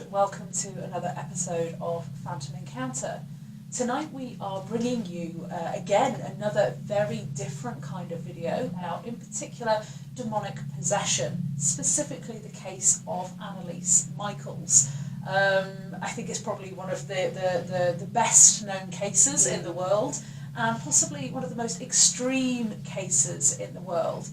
and welcome to another episode of Phantom Encounter. Tonight we are bringing you, again, another very different kind of video, now in particular demonic possession, specifically the case of Annalise Michaels. I think it's probably one of the best known cases in the world, and possibly one of the most extreme cases in the world.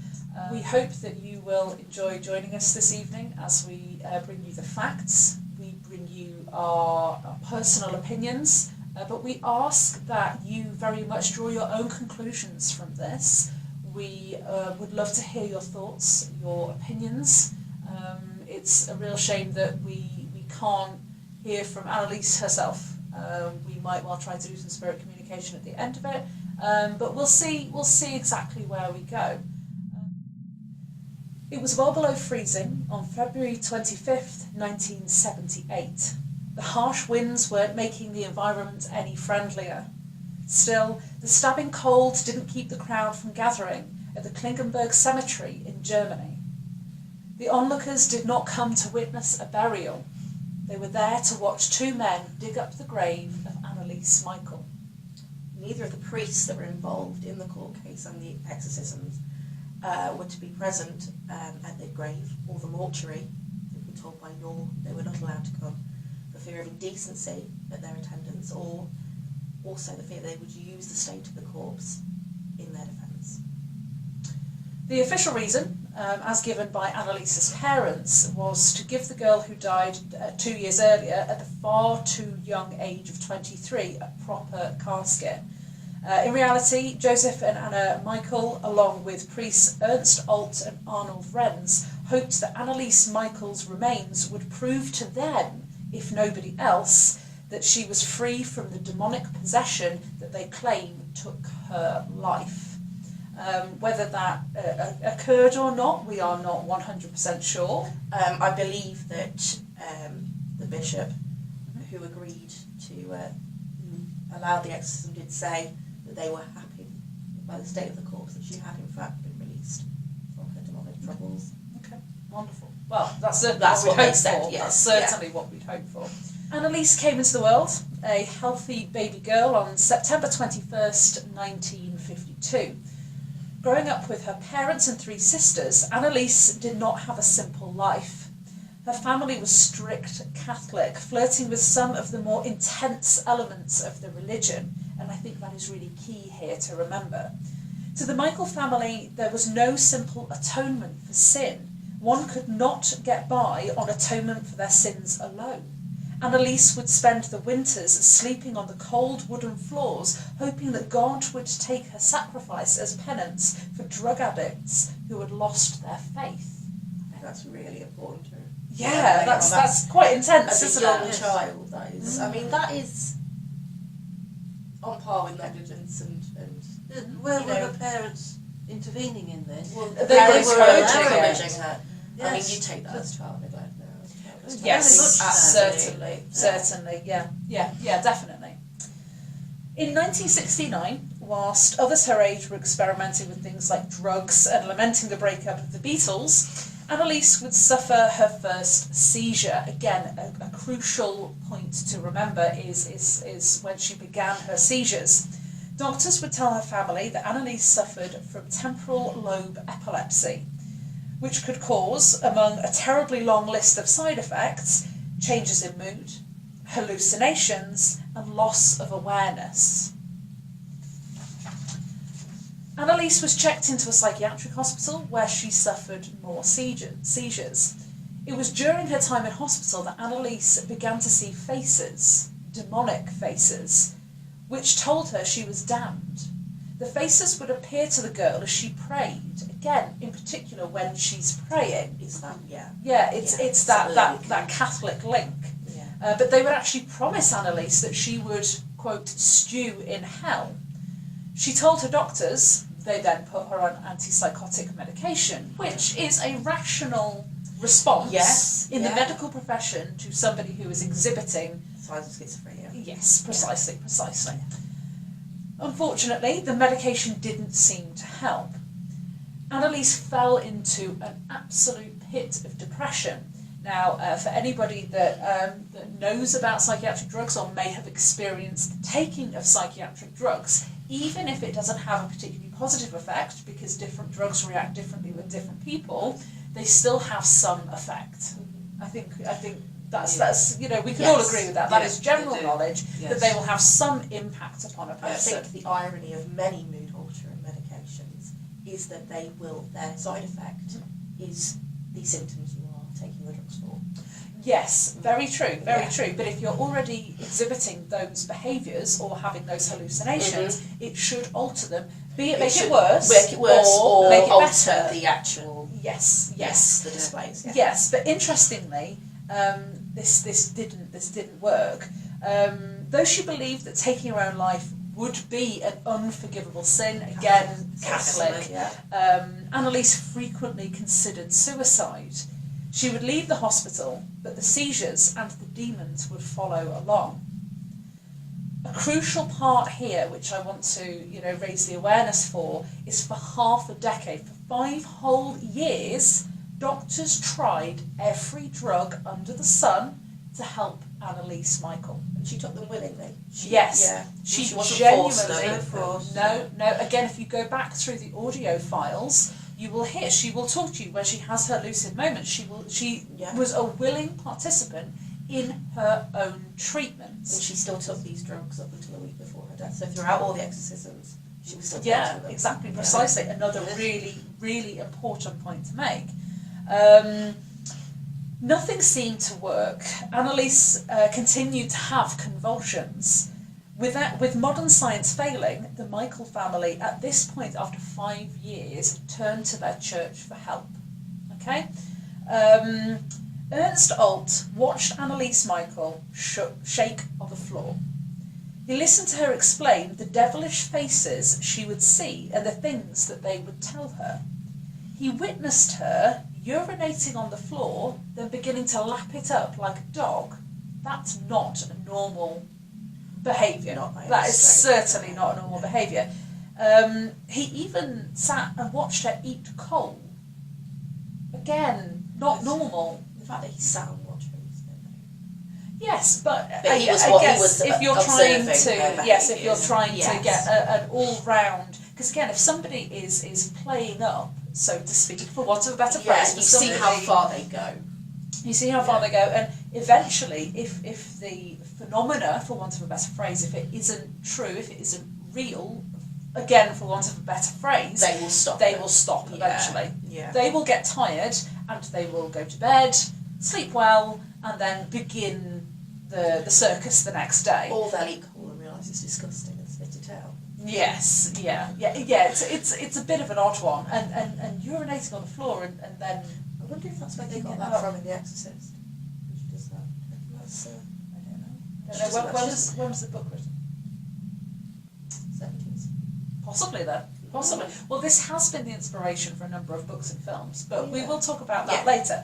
We hope that you will enjoy joining us this evening as we bring you the facts, we bring you our personal opinions, but we ask that you very much draw your own conclusions from this. We would love to hear your thoughts, your opinions. It's a real shame that we can't hear from Annalise herself. We might well try to do some spirit communication at the end of it, but we'll see exactly where we go. It was well below freezing on February 25th, 1978. The harsh winds weren't making the environment any friendlier. Still, the stabbing cold didn't keep the crowd from gathering at the Klingenberg Cemetery in Germany. The onlookers did not come to witness a burial. They were there to watch two men dig up the grave of Annalise Michael. Neither of the priests that were involved in the court case and the exorcisms were to be present at the grave or the mortuary. They were told by law they were not allowed to come for fear of indecency at their attendance, or also the fear they would use the state of the corpse in their defence. The official reason, as given by Annalise's parents, was to give the girl who died 2 years earlier at the far too young age of 23 a proper casket. In reality, Joseph and Anna Michael, along with priests Ernst Alt and Arnold Renz, hoped that Annalise Michael's remains would prove to them, if nobody else, that she was free from the demonic possession that they claim took her life. Whether that occurred or not, we are not 100% sure. I believe that the bishop who agreed to allow the exorcism did say that they were happy by the state of the corpse, that she had in fact been released from her demonic troubles. Okay, wonderful. Well, that's certainly That's what we'd what hope they said, for. yes, That's certainly what we'd hope for. Annalise came into the world, a healthy baby girl, on September 21st, 1952. Growing up with her parents and three sisters, Annalise did not have a simple life. Her family was strict Catholic, flirting with some of the more intense elements of the religion, and I think that is really key here to remember. To the Michael family, there was no simple atonement for sin. One could not get by on atonement for their sins alone. Annalise would spend the winters sleeping on the cold wooden floors, hoping that God would take her sacrifice as penance for drug addicts who had lost their faith. I think that's really important. Yeah, that's quite intense, as isn't a young it? child, that is. I mean, that is on par with negligence and were the parents intervening in this? well, They were encouraging her. Yes. I mean, you take that as child neglect now. Yes, Absolutely. certainly, yeah, definitely. In 1969, whilst others her age were experimenting with things like drugs and lamenting the breakup of the Beatles, Annalise would suffer her first seizure. Again, a crucial point to remember is when she began her seizures. Doctors would tell her family that Annalise suffered from temporal lobe epilepsy, which could cause, among a terribly long list of side effects, changes in mood, hallucinations, and loss of awareness. Annalise was checked into a psychiatric hospital where she suffered more seizures. It was during her time in hospital that Annalise began to see faces, demonic faces, which told her she was damned. The faces would appear to the girl as she prayed. Again, in particular, when she's praying. It's that, It's that Catholic link. Yeah. But they would actually promise Annalise that she would, quote, stew in hell. She told her doctors. They then put her on antipsychotic medication, which is a rational response in the medical profession to somebody who is exhibiting signs of schizophrenia. Yes, precisely. Unfortunately, the medication didn't seem to help. Annalise fell into an absolute pit of depression, Now, for anybody that knows about psychiatric drugs or may have experienced the taking of psychiatric drugs, even if it doesn't have a particularly positive effect, because different drugs react differently with different people, they still have some effect. I think that's we can all agree with that. That is general knowledge that they will have some impact upon a person. I think the irony of many mood altering medications is that their side effect is the symptoms you are taking the drugs for. Yes, very true, very true. But if you're already exhibiting those behaviours or having those hallucinations, it should alter them. Be it make it worse, or make it alter better. the actual Yes, the displays. Yeah. Yes, but interestingly, this didn't work. Though she believed that taking her own life would be an unforgivable sin, again, Catholic, Annalise frequently considered suicide. She would leave the hospital, but the seizures and the demons would follow along. A crucial part here, which I want to raise the awareness for, is for half a decade, for 5 whole years, doctors tried every drug under the sun to help Annalise Michael. And she took them willingly. She wasn't genuinely forced. No. Again, if you go back through the audio files, you will hear she will talk to you when she has her lucid moments. She was a willing participant in her own treatment. And she still took these drugs up until a week before her death. So throughout all the exorcisms, she was still taking them. Exactly, precisely. Another really, really important point to make. Nothing seemed to work. Annalise continued to have convulsions. With modern science failing, the Michael family, at this point, after 5 years, turned to their church for help. Okay? Ernst Alt watched Annalise Michael shake on the floor. He listened to her explain the devilish faces she would see and the things that they would tell her. He witnessed her urinating on the floor, then beginning to lap it up like a dog. That's not a normal behaviour. That is certainly not a normal behaviour. He even sat and watched her eat coal. Again, not normal. The fact that he sat and watched her. Yes, but he was I guess if you're trying to to get an all-round, because again, if somebody is playing up, so to speak, for want of a better phrase, you see how far they go. You see how far they go, and eventually, if the phenomena, for want of a better phrase, if it isn't true, if it isn't real, again, for want of a better phrase, they will stop. Eventually. Yeah. They will get tired, and they will go to bed, sleep well, and then begin the circus the next day. Or they'll eat coal and realise it's disgusting and spit it out. Yes, yeah. It's a bit of an odd one, and urinating on the floor, and then. I wonder if that's where they got that from in The Exorcist. She does that. That's, I don't know. When was the book written? 70s. Possibly then. Possibly. Well, this has been the inspiration for a number of books and films, but we will talk about that later.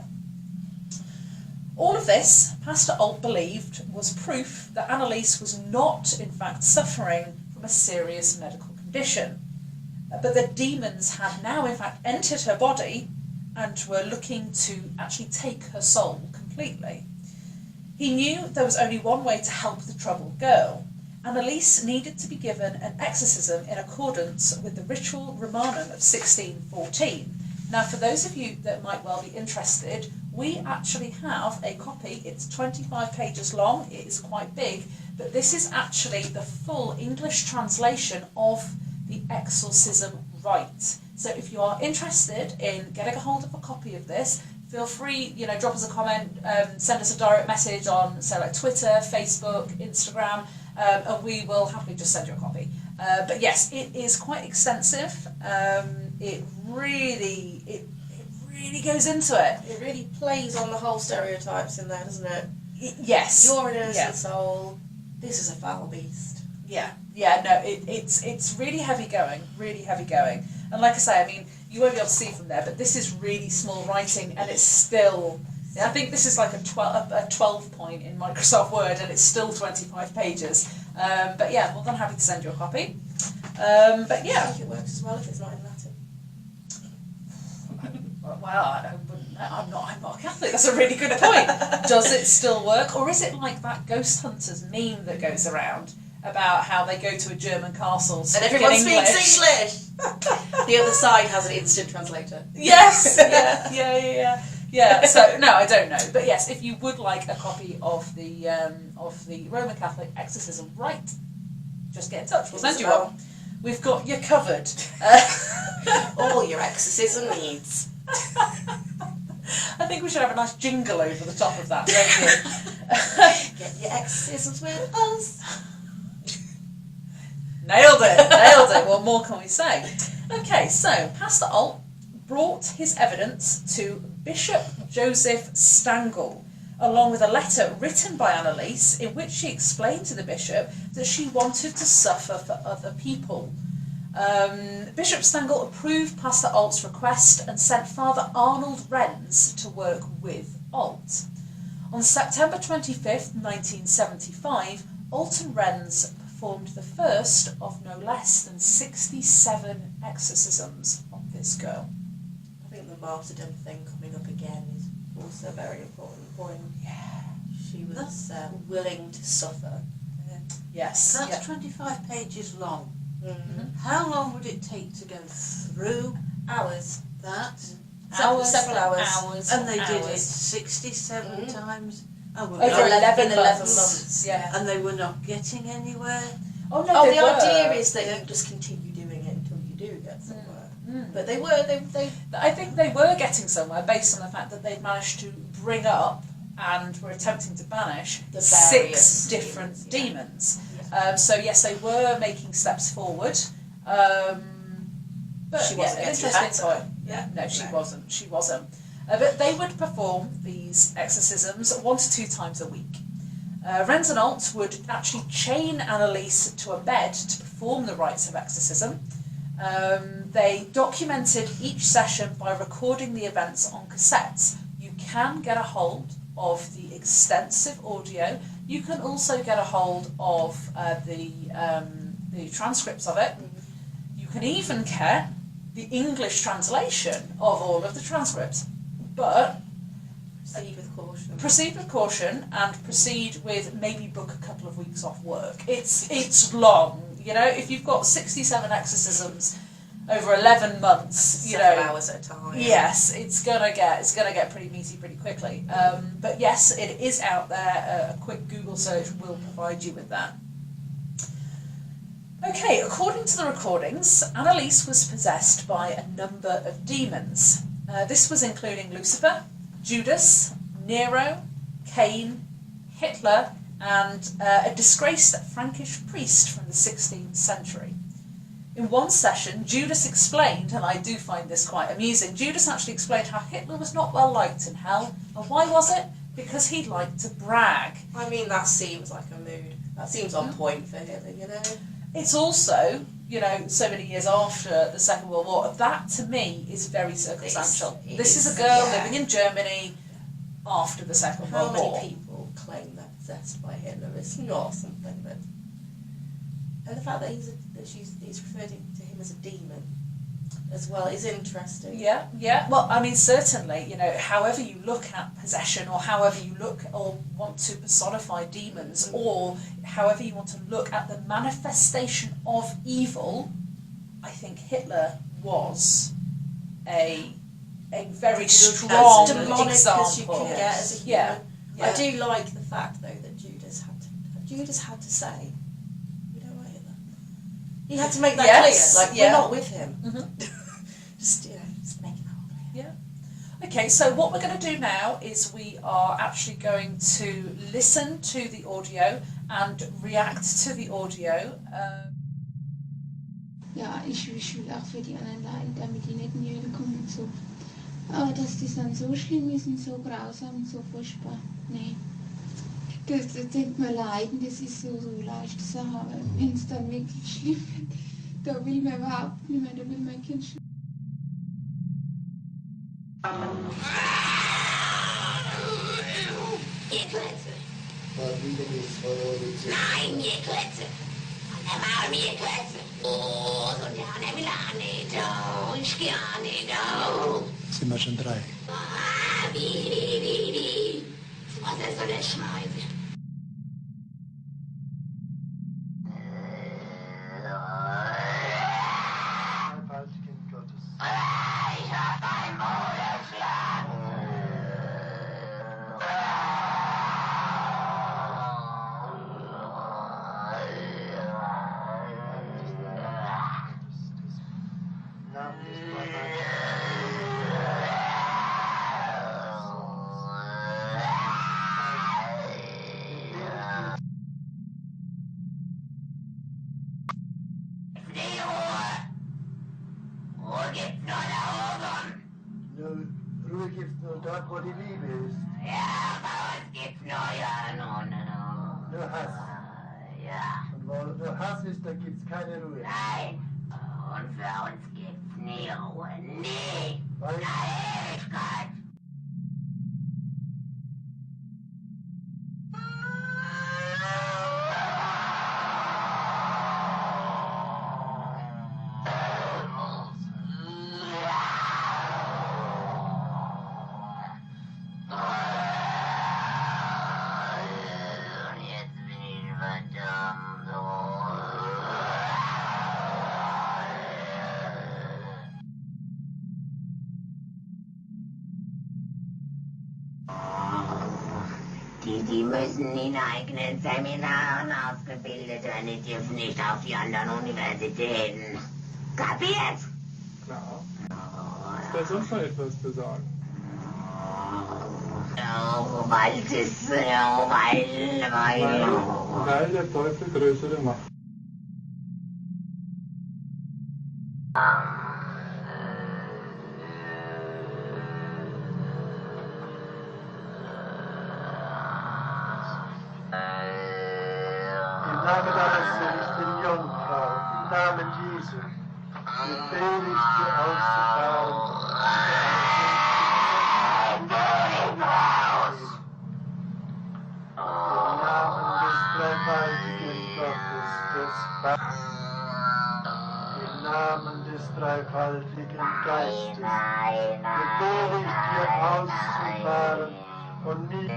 All of this, Pastor Alt believed, was proof that Annalise was not, in fact, suffering from a serious medical condition, but that demons had now, in fact, entered her body and were looking to actually take her soul completely. He knew there was only one way to help the troubled girl. Annalise needed to be given an exorcism in accordance with the Ritual Romanum of 1614. Now, for those of you that might well be interested, we actually have a copy. It's 25 pages long, it is quite big, but this is actually the full English translation of the exorcism rite. So if you are interested in getting a hold of a copy of this, feel free, drop us a comment, send us a direct message on, say, like Twitter, Facebook, Instagram, and we will happily just send you a copy. But yes, it is quite extensive. It really goes into it. It really plays on the whole stereotypes in there, doesn't it? Yes. You're an innocent soul. This is a foul beast. It's really heavy going, And like I say, I mean, you won't be able to see from there, but this is really small writing, and it's still, I think this is like a 12 point in Microsoft Word, and it's still 25 pages. But yeah, more than happy to send you a copy. But yeah. I think it works as well if it's not in Latin. Well, I wouldn't I'm not a Catholic. That's a really good point. Does it still work, or is it like that ghost hunters meme that goes around about how they go to a German castle and everyone speaks English? The other side has an instant translator. Yes. Yeah. So no, I don't know, but yes, if you would like a copy of the Roman Catholic exorcism rite, just get in touch. We'll send you one. We've got you covered. All your exorcism needs. I think we should have a nice jingle over the top of that, don't you? Get your exorcisms with us. Nailed it. What more can we say? Okay, so Pastor Alt brought his evidence to Bishop Joseph Stangl, along with a letter written by Annalise in which she explained to the bishop that she wanted to suffer for other people. Bishop Stangl approved Pastor Alt's request and sent Father Arnold Renz to work with Alt. On September 25th, 1975, Alt and Renz performed the first of no less than 67 exorcisms on this girl. I think the martyrdom thing coming up again is also a very important point. Yeah. She was willing to suffer. Yes. That's 25 pages long. Mm-hmm. How long would it take to go through Hours. that? Several hours. And they did it 67 times. Oh, well, Over 11 months. Yeah. And they were not getting anywhere. Oh no, the they were. idea is that you just continue doing it until you do get somewhere. But they I think they were getting somewhere based on the fact that they'd managed to bring up and were attempting to banish The 6 different demons. So yes, they were making steps forward. But She wasn't an getting interesting better. point. Yeah, no, she wasn't. But they would perform these exorcisms 1 to 2 times a week. Renz and Alt would actually chain Annalise to a bed to perform the rites of exorcism. They documented each session by recording the events on cassettes. You can get a hold of the extensive audio. You can also get a hold of the transcripts of it. You can even get the English translation of all of the transcripts. But proceed with caution and proceed with maybe book a couple of weeks off work. It's long, you know. If you've got 67 exorcisms over 11 months, you know, hours at a time. Yes, it's gonna get pretty meaty pretty quickly. But yes, it is out there. A quick Google search will provide you with that. Okay, according to the recordings, Annalise was possessed by a number of demons. This was including Lucifer, Judas, Nero, Cain, Hitler, and a disgraced Frankish priest from the 16th century. In one session, Judas explained, and I do find this quite amusing, Judas actually explained how Hitler was not well liked in hell. And why was it? Because he liked to brag. I mean, that seems like a mood. That seems on point for Hitler, you know? It's also, you know, so many years after the Second World War, that to me is very circumstantial. This is a girl living in Germany after the Second World War. How many people claim they're possessed by Hitler? It's not something that... And the fact that he's referred to him as a demon as well is interesting. Yeah. Well, I mean, certainly, you know, however you look at possession, or however you look or want to personify demons, or however you want to look at the manifestation of evil, I think Hitler was a very strong as demonic example. as you can get as a human. Yeah. I do like the fact though that Judas had to say, we don't like Hitler. He had to make that clear. Like, we're not with him. Just make it clear. Yeah. Okay, so what we're going to do now is we are actually going to listen to the audio and react to the audio. Ja, ich will auch für die anderen leiden, damit die nicht in die Hölle kommen und so. Aber dass das dann so schlimm ist und so grausam und so furchtbar, nee. Das denkt man leiden, das ist so leichte Sache, aber wenn es dann wirklich schlimm wird, da will man überhaupt nicht mehr, da will man kein Schlimm. Gekletze. Nein, Gekletze. Never Gekletze. Oh, so gerne will ich nicht. Ich gerne. Sind wir schon 3? wie. Was ist so eine Scheiße? Kind Gottes. Ich hab ein Moderschlag. Namen des Vaters. Ruhe gibt's nur da oben. Ruhe gibt's nur dort, wo die Liebe ist. Ja, bei uns gibt's nur Nur Hass. Ja, Und wo nur Hass ist, da gibt's keine Ruhe. nein. Und für uns gibt's nie Ruhe. Nie. Weil Eine Ewigkeit. Und jetzt bin ich verdammt. Die müssen in eigenen Seminaren ausgebildet werden, die dürfen nicht auf die anderen Universitäten. Kapiert? Klar. Ist da sonst noch etwas zu sagen? Oh, weil das, Weil der Teufel größere Macht. im Namen deines seligen Jungfrau, im Namen Jesu, befehle ich dir auszufahren. Im Namen des dreifaltigen Gottes, des im Namen des dreifaltigen Geistes, befehle ich dir auszufahren und nicht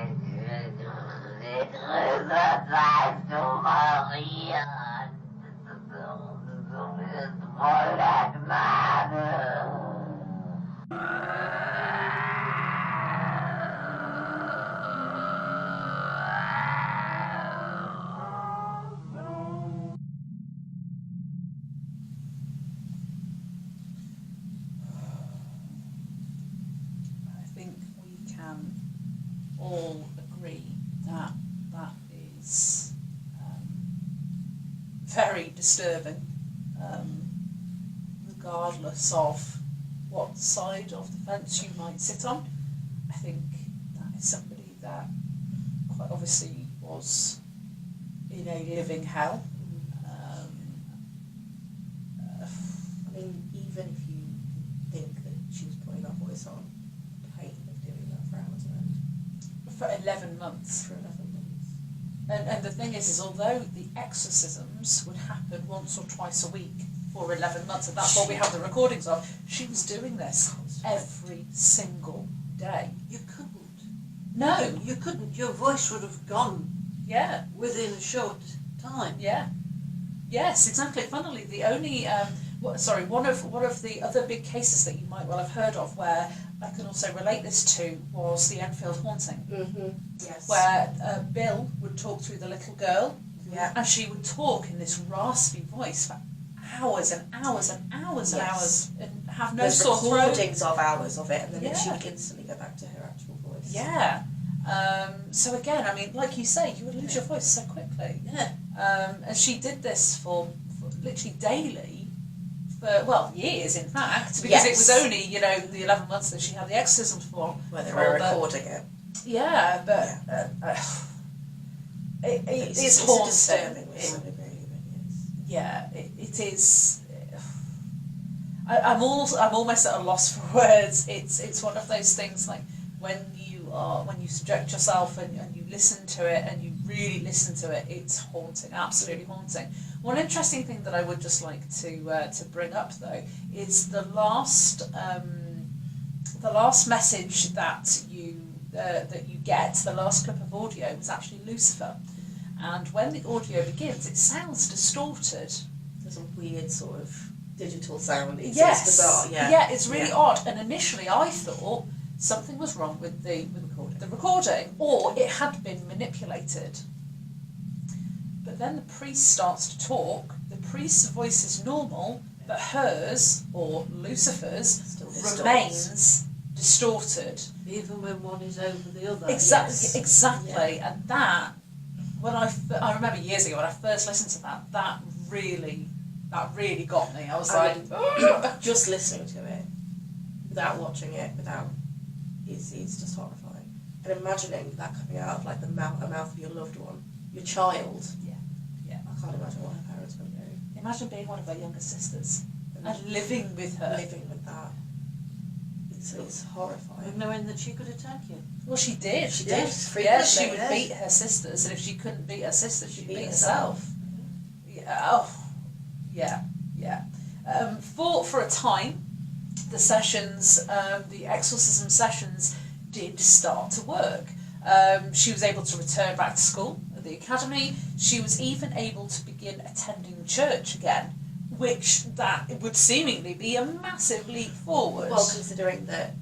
I think we can all agree that that is very disturbing, regardless of what side of the fence you might sit on. I think that is somebody that quite obviously was in a living hell. I mean, even if you think that she was putting her voice on, the pain of doing that for hours on end, For 11 months. for 11 months. And the thing is although the exorcisms would happen once or twice a week for 11 months, and that's what we have the recordings of, she was doing this every single day. You couldn't. No. You couldn't. Your voice would have gone Yeah. within a short time. Yeah. Yes, exactly. Funnily, the only one of the other big cases that you might well have heard of, where I can also relate this to, was the Enfield haunting, Yes. where Bill would talk through the little girl, Yeah. and she would talk in this raspy voice for hours and hours and hours and Yes. hours, and have no There's sore throat. recordings of hours of it, and then she Yeah. would instantly go back to her actual voice. Yeah. So again, I mean, like you say, you would lose your voice so quickly. Yeah. And she did this for literally daily, for, well, years in fact, because it was Yes. only, the 11 months that she had the exorcism for. Where they for, were but- recording it. Yeah, but it's It's a haunting. disturbing It- one, it really, really is. yeah, it is. I'm almost at a loss for words. It's one of those things, like when you subject yourself and you listen to it and you really listen to it, it's haunting, absolutely haunting. One interesting thing that I would just like to bring up though is the last the last message that you get, the last clip of audio, was actually Lucifer. And when the audio begins, it sounds distorted. There's a weird sort of digital sound. It's bizarre. Yeah, it's really odd. And initially, I thought something was wrong with the recording, or it had been manipulated. But then the priest starts to talk. The priest's voice is normal, but hers, or Lucifer's, remains distorted. Even when one is over the other. Exactly. And that, when I remember years ago when I first listened to that really got me. I was just listening to it, without watching it, it's just horrifying. And imagining that coming out of like the mouth of your loved one, your child. Yeah. I can't imagine what her parents were doing. Imagine being one of her younger sisters and living with her. Living with that. It's horrifying. Knowing that she could attack you. Well, she did. She did. Yeah, she would beat her sisters, and if she couldn't beat her sisters, she'd beat herself. Yeah. For a time, the sessions, the exorcism sessions, did start to work. She was able to return back to school at the academy. She was even able to begin attending church again, which that would seemingly be a massive leap forward. Well, considering that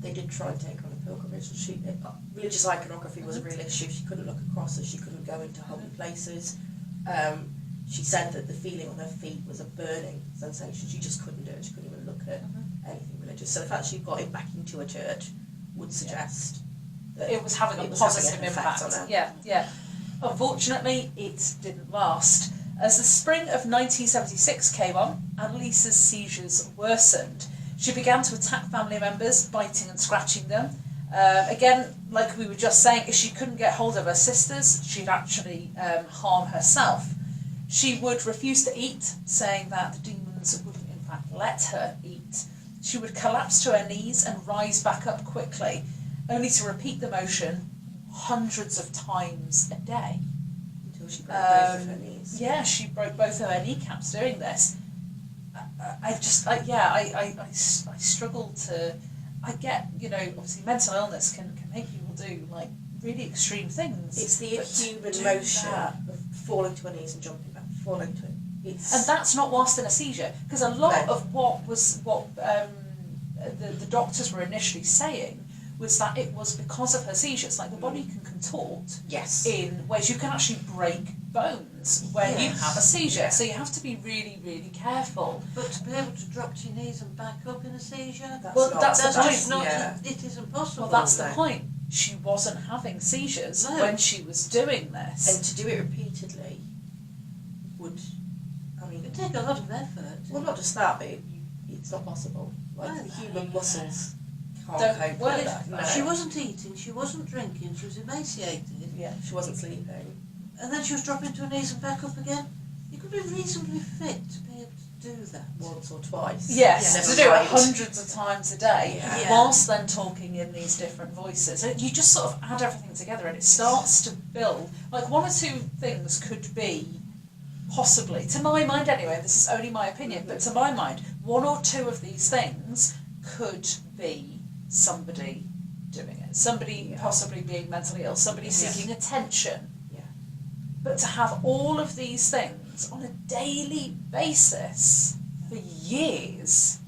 they did try and take her on a pilgrimage, and religious iconography was a real issue. She couldn't look across, she couldn't go into holy places. She said that the feeling on her feet was a burning sensation. She just couldn't do it. She couldn't even look at anything religious. So the fact she got it back into a church would suggest that it was having a positive impact on her. Yeah. Unfortunately, it didn't last. As the spring of 1976 came on, Annalise's seizures worsened. She began to attack family members, biting and scratching them. Again, like we were just saying, if she couldn't get hold of her sisters, she'd actually harm herself. She would refuse to eat, saying that the demons wouldn't in fact let her eat. She would collapse to her knees and rise back up quickly, only to repeat the motion hundreds of times a day. Until she broke both of her knees. Yeah, she broke both of her kneecaps doing this. I struggle to... I get, obviously mental illness can make people do, like, really extreme things. It's the inhuman motion of falling to her knees and jumping back, falling to it. And that's not whilst in a seizure, because a lot of what the doctors were initially saying was that it was because of her seizures. Like, the body can contort in ways. You can actually break bones when you have a seizure, so you have to be really, really careful. But to be able to drop to your knees and back up in a seizure, that's the point. It isn't possible. Well, that's the point. She wasn't having seizures when she was doing this. And to do it repeatedly would, it'd take a lot of effort. Well, not just that, but it's not possible. Like, the human muscles can't cope work with that. that. No. She wasn't eating, she wasn't drinking, she was emaciated. Yeah, she wasn't sleeping. And then she was dropping to her knees and back up again. You could be reasonably fit to be able to do that. Once or twice. Yes, to do it hundreds of times a day, Yeah. whilst then talking in these different voices. And you just sort of add everything together and it starts to build. Like, one or two things could be, possibly, to my mind anyway, this is only my opinion, but to my mind, one or two of these things could be somebody doing it. Somebody possibly being mentally ill, somebody seeking attention. But to have all of these things on a daily basis for years,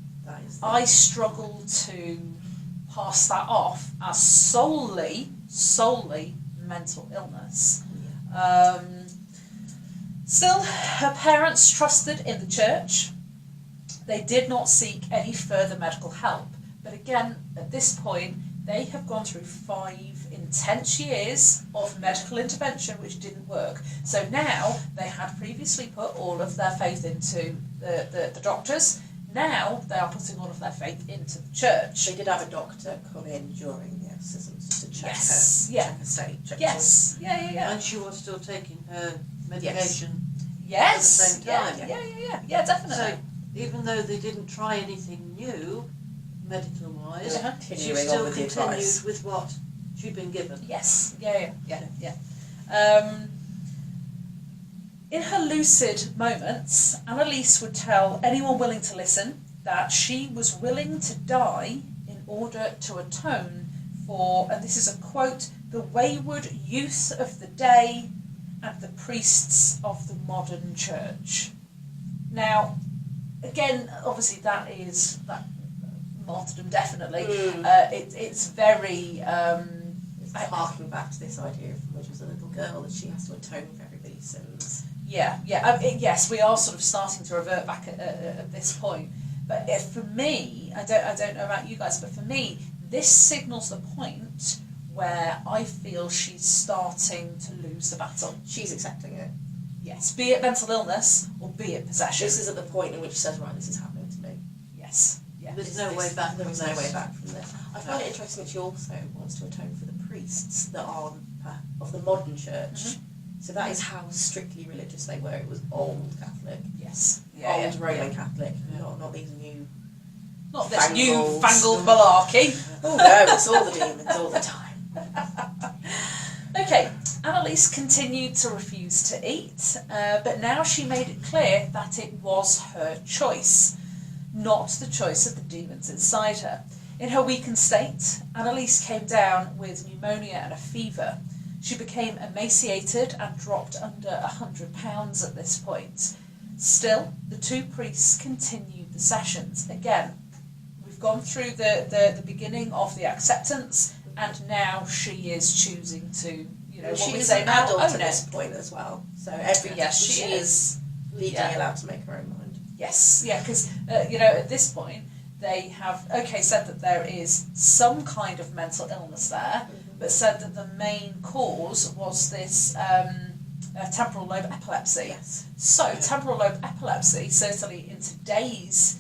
I struggle to pass that off as solely mental illness. Still, her parents trusted in the church. They did not seek any further medical help. But again, at this point, they have gone through 5 intense years of medical intervention which didn't work. So now, they had previously put all of their faith into the doctors. Now, they are putting all of their faith into the church. They did have a doctor come in during the exorcisms just to check her state. Yeah. And she was still taking her medication Yes. at the same time. Yeah, definitely. So even though they didn't try anything new, medical-wise, she Continuing still on with the continued advice. with what she'd been given. Yes, yeah. In her lucid moments, Annalise would tell anyone willing to listen that she was willing to die in order to atone for, and this is a quote, the wayward youth of the day and the priests of the modern church. Now, again, obviously that martyrdom, definitely. It's very... it's harking back to this idea from when she was a little girl that she has to atone for everybody's sins. Yes, we are sort of starting to revert back at this point. But for me, I don't know about you guys, but for me, this signals the point where I feel she's starting to lose the battle. She's accepting it. Yes, be it mental illness or be it possession. This is at the point in which she says, right, this is happening to me. Yes. Yeah. There's no way back. There is no way back from this. I find it interesting that she also wants to atone for the priests that are of the modern church. So that is how strictly religious they were. It was old Catholic. Yes. Old Roman Catholic, not these new... Not this newfangled malarkey. Oh no, it's all the demons all the time. Okay, Annalise continued to refuse to eat, but now she made it clear that it was her choice, not the choice of the demons inside her. In her weakened state, Annalise came down with pneumonia and a fever. She became emaciated and dropped under 100 pounds at this point. Still, the two priests continued the sessions. Again, we've gone through the beginning of the acceptance, and now she is choosing to, She is say an now, adult own at this it. point as well. So she is legally allowed to make her own mind. Yes, yeah, because, at this point, they have, said that there is some kind of mental illness there, but said that the main cause was this temporal lobe epilepsy. Yes. So, temporal lobe epilepsy, certainly in today's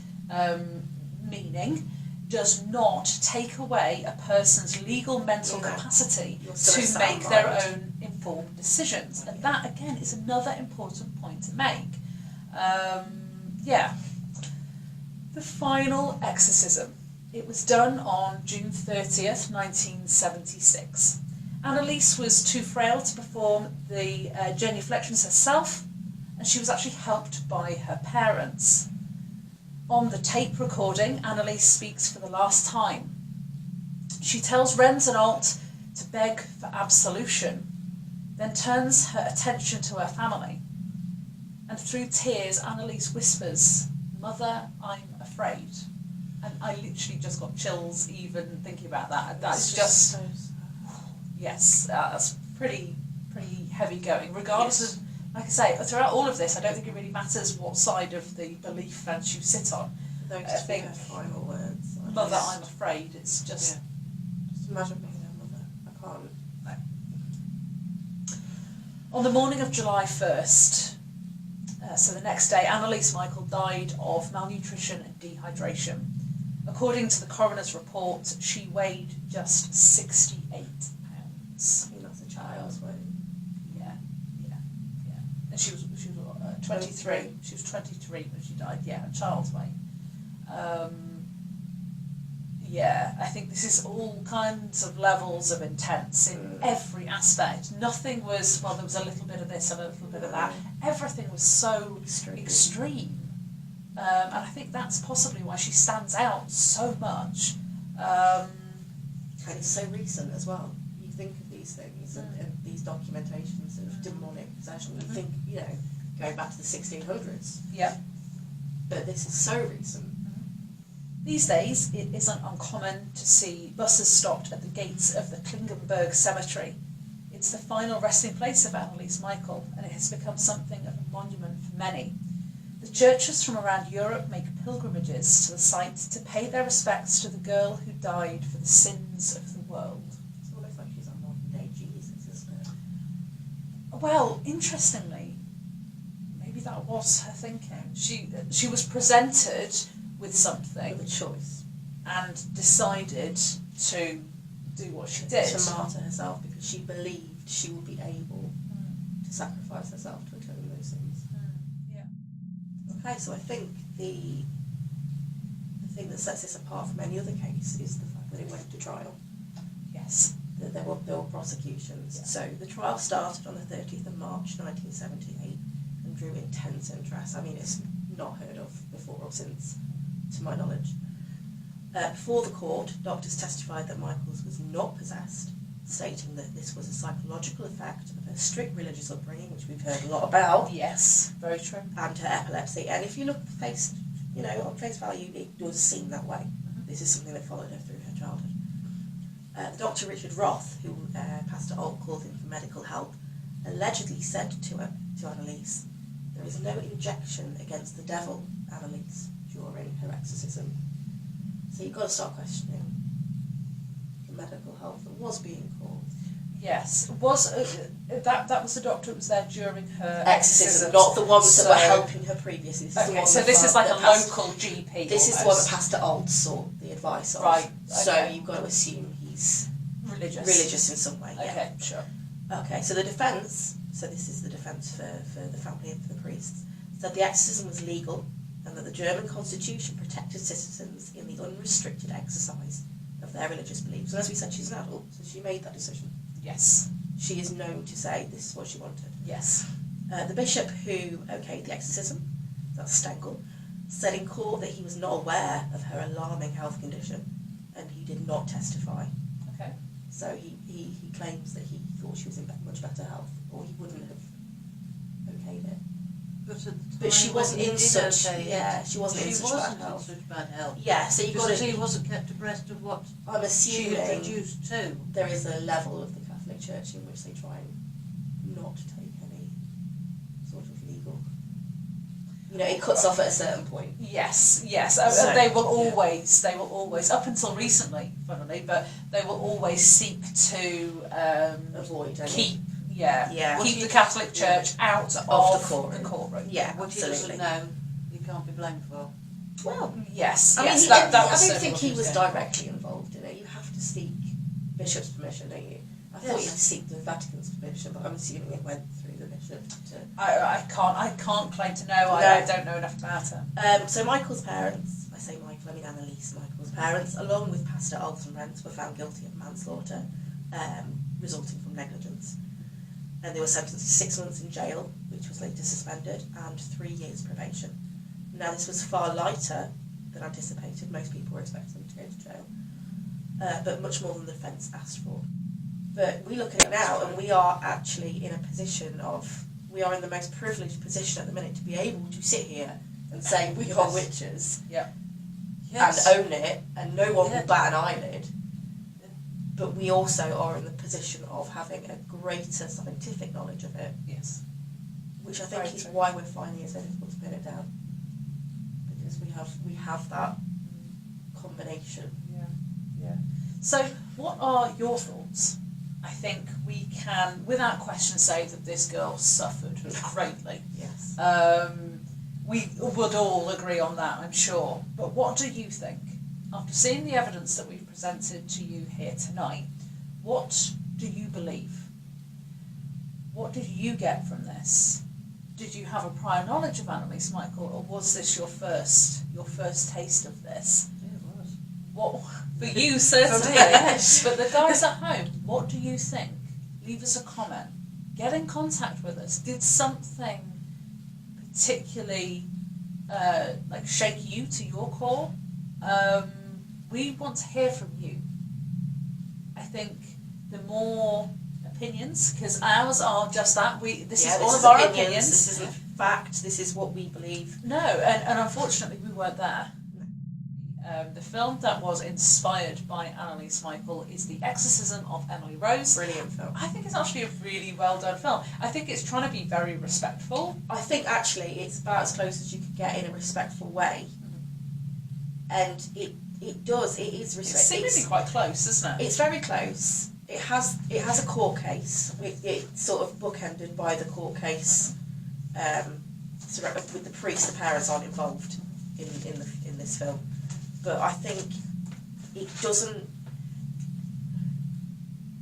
meaning, does not take away a person's legal mental capacity to make their own informed decisions. And that, again, is another important point to make. The final exorcism. It was done on June 30th, 1976. Annalise was too frail to perform the genuflections herself, and she was actually helped by her parents. On the tape recording, Annalise speaks for the last time. She tells Renz and Alt to beg for absolution, then turns her attention to her family. And through tears, Annalise whispers, "Mother, I'm afraid." And I literally just got chills even thinking about that. That's just so sad. Yes, that's pretty heavy going. Regardless of, like I say, throughout all of this, I don't think it really matters what side of the belief fence you sit on. Those I think her final words. "Mother, I'm afraid." It's just... Just imagine being her mother. I can't. On the morning of July 1st, so the next day, Annalise Michael died of malnutrition and dehydration. According to the coroner's report, she weighed just 68 pounds. I mean, that's a child's weight. Yeah. And she was 23. She was 23 when she died. Yeah, a child's weight. I think this is all kinds of levels of intense in every aspect. Nothing was, well, there was a little bit of this and a little bit of that. Everything was so extreme. And I think that's possibly why she stands out so much. And it's so recent as well. You think of these things and these documentations of demonic possession, you think, going back to the 1600s. Yeah. But this is so recent. These days, it isn't uncommon to see buses stopped at the gates of the Klingenberg Cemetery. It's the final resting place of Annalise Michael, and it has become something of a monument for many. The churches from around Europe make pilgrimages to the site to pay their respects to the girl who died for the sins of the world. It's almost like she's a modern day Jesus, isn't it? Well, interestingly, maybe that was her thinking. She was presented with something, With a choice. and decided to do what she did. To martyr herself because she believed she would be able to sacrifice herself to atone those sins. Okay, so I think the thing that sets this apart from any other case is the fact that it went to trial. Yes. That there were bill prosecutions. Yeah. So the trial started on the 30th of March 1978 and drew intense interest. I mean, it's not heard of before or since, to my knowledge. Before the court, doctors testified that Michaels was not possessed, stating that this was a psychological effect of her strict religious upbringing, which we've heard a lot about, Yes, very true. and her epilepsy. And if you look on face value, it does seem that way. This is something that followed her through her childhood. The Dr. Richard Roth, who Pastor Alt called in for medical help, allegedly said to Annalise, "There is no injection against the devil, Annalise," during her exorcism. So you've got to start questioning the medical help that was being called. Yes, was that was the doctor that was there during her Exorcism, not the ones that were helping her previously. This is like a local GP. This is the one that Pastor Alt sought the advice of. Right. So Okay. you've got to assume he's religious in some way. Yeah. Okay, sure. Okay, so the defence, so this is the defence for the family and for the priests, said the exorcism was legal and that the German constitution protected citizens in the unrestricted exercise of their religious beliefs. And as we said, she's an adult, so she made that decision. Yes. She is known to say this is what she wanted. Yes. The bishop who okayed the exorcism, that's Stengel, said in court that he was not aware of her alarming health condition and he did not testify. Okay. So he claims that he thought she was in much better health, or he wouldn't have okayed it. But she wasn't in such she wasn't in such bad health. Yeah, so you've got to. Because he wasn't kept abreast of what I'm she assuming had reduced to. there is a level of the Catholic Church in which they try and not take any sort of legal. It cuts off at a certain point. Yes. So, they will always, up until recently, funnily, but they will always seek to Avoid any. keep the Catholic Church out of the courtroom. Yeah, What he absolutely. doesn't know, he can't be blamed for. Well, Yes. I yes. mean, That I was don't think he was going for. directly involved in it. You have to seek bishop's permission, don't you? I thought you had to seek the Vatican's permission, but I'm assuming it went through the bishop. I can't claim to know. I don't know enough about her. So Michael's parents, I say Michael, I mean Annalise, Michael's parents, along with Pastor Alton Rent, were found guilty of manslaughter, resulting from negligence. And they were sentenced to 6 months in jail, which was later suspended, and 3 years probation. Now this was far lighter than anticipated. Most people were expecting them to go to jail, but much more than the defence asked for. But we look at it now, and we are actually in a position of, we are in the most privileged position at the minute to be able to sit here and say we are witches, Yes. and own it, and no one Yeah. will bat an eyelid. But we also are in the position of having a greater scientific knowledge of it, Yes. which I think Very is true. why we're finding it so difficult to pin it down, because we have that combination. Yeah. So, what are your thoughts? I think we can, without question, say that this girl suffered greatly. Yes. We would all agree on that, I'm sure. But what do you think? After seeing the evidence that we've presented to you here tonight, what do you believe? What did you get from this? Did you have a prior knowledge of Annalise, Michael, or was this your first taste of this? Yeah, it was. What for you certainly, For me, yes. But the guys at home, what do you think? Leave us a comment. Get in contact with us. Did something particularly shake you to your core? We want to hear from you. I think the more opinions, because ours are just that. This is all of our opinions. This isn't fact. This is what we believe. No, and unfortunately we weren't there. The film that was inspired by Annalise Michael is The Exorcism of Emily Rose. Brilliant film. I think it's actually a really well done film. I think it's trying to be very respectful. I think actually it's about as close as you could get in a respectful way, and it is It's seemingly quite close, isn't it? It's very close. It has a court case. It's sort of bookended by the court case. With the priest, the parents aren't involved in this film, but I think it doesn't.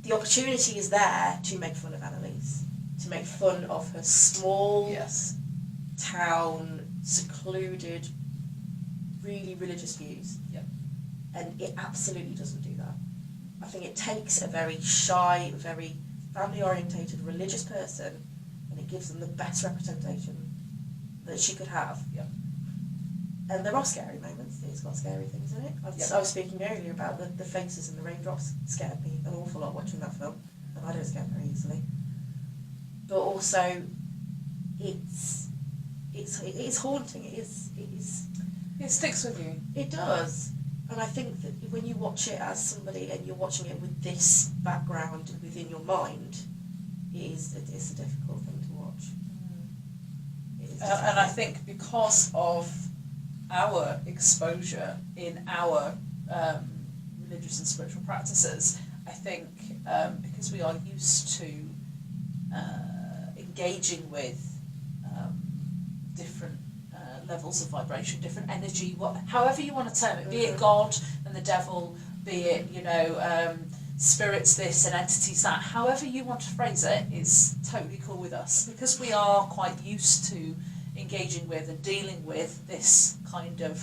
The opportunity is there to make fun of Annalise, to make fun of her small town, secluded, really religious views. Yep. And it absolutely doesn't do that. I think it takes a very shy, very family-orientated religious person, and it gives them the best representation that she could have. Yep. And there are scary moments. It's got scary things in it. Yep. I was speaking earlier about the faces and the raindrops scared me an awful lot watching that film, and I don't scare very easily. But also, it's haunting. It sticks with you. It does. And I think that when you watch it as somebody and you're watching it with this background within your mind, it's a difficult thing to watch. It is And I think because of our exposure in our religious and spiritual practices, I think because we are used to engaging with different levels of vibration, different energy, however you want to term it, be it God and the devil, be it, spirits this and entities that, however you want to phrase it, is totally cool with us, because we are quite used to engaging with and dealing with this kind of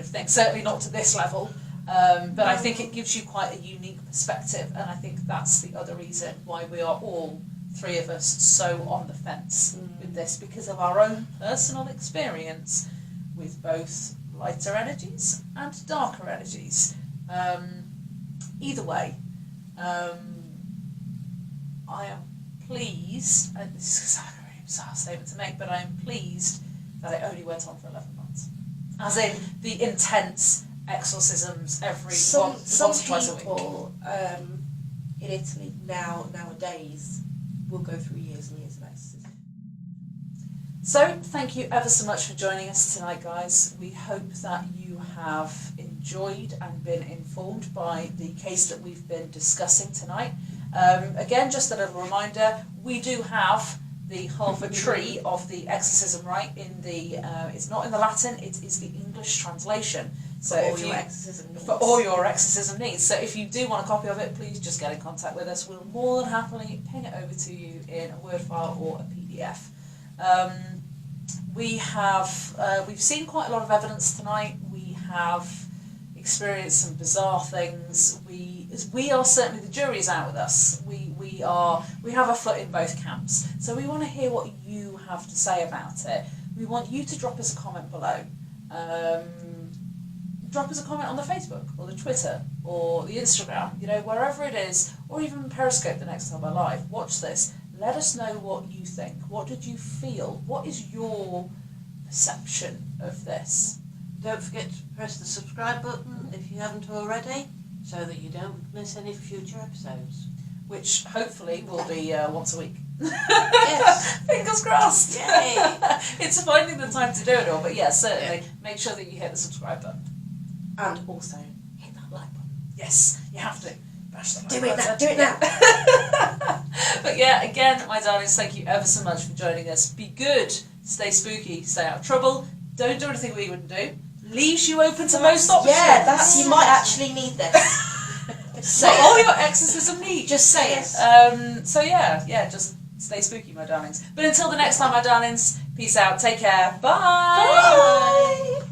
thing. Certainly not to this level, but I think it gives you quite a unique perspective, and I think that's the other reason why we are all three of us so on the fence with this, because of our own personal experience with both lighter energies and darker energies. Either way, I am pleased, and this is a really bizarre statement to make, but I am pleased that it only went on for 11 months. As in the intense exorcisms once or twice a week. Some people in Italy nowadays will go through years and years of exorcism. So, thank you ever so much for joining us tonight, guys. We hope that you have enjoyed and been informed by the case that we've been discussing tonight. Again, just a little reminder, we do have the half a tree of the exorcism rite in the, it's not in the Latin, it is the English translation. So For all your exorcism needs. So if you do want a copy of it, please just get in contact with us. We'll more than happily ping it over to you in a Word file or a PDF. We've seen quite a lot of evidence tonight. We have experienced some bizarre things. We are certainly, the jury is out with us. We have a foot in both camps. So we want to hear what you have to say about it. We want you to drop us a comment below. Drop us a comment on the Facebook or the Twitter or the Instagram, wherever it is, or even Periscope the next time we're live. Watch this. Let us know what you think. What did you feel? What is your perception of this? Don't forget to press the subscribe button if you haven't already, so that you don't miss any future episodes. Which hopefully will be once a week. Yes. Fingers crossed. Yay. It's finding the time to do it all, but yeah, certainly make sure that you hit the subscribe button. And also hit that like button. Yes, you have to. Bash the like Do button. it now. But yeah, again, my darlings, thank you ever so much for joining us. Be good, stay spooky, stay out of trouble. Don't do anything we wouldn't do. Leaves you open to most options. Yeah, you might actually need this. For all your exorcism needs. Just say it. So yeah, just stay spooky, my darlings. But until the next time, my darlings, peace out, take care, bye. Bye.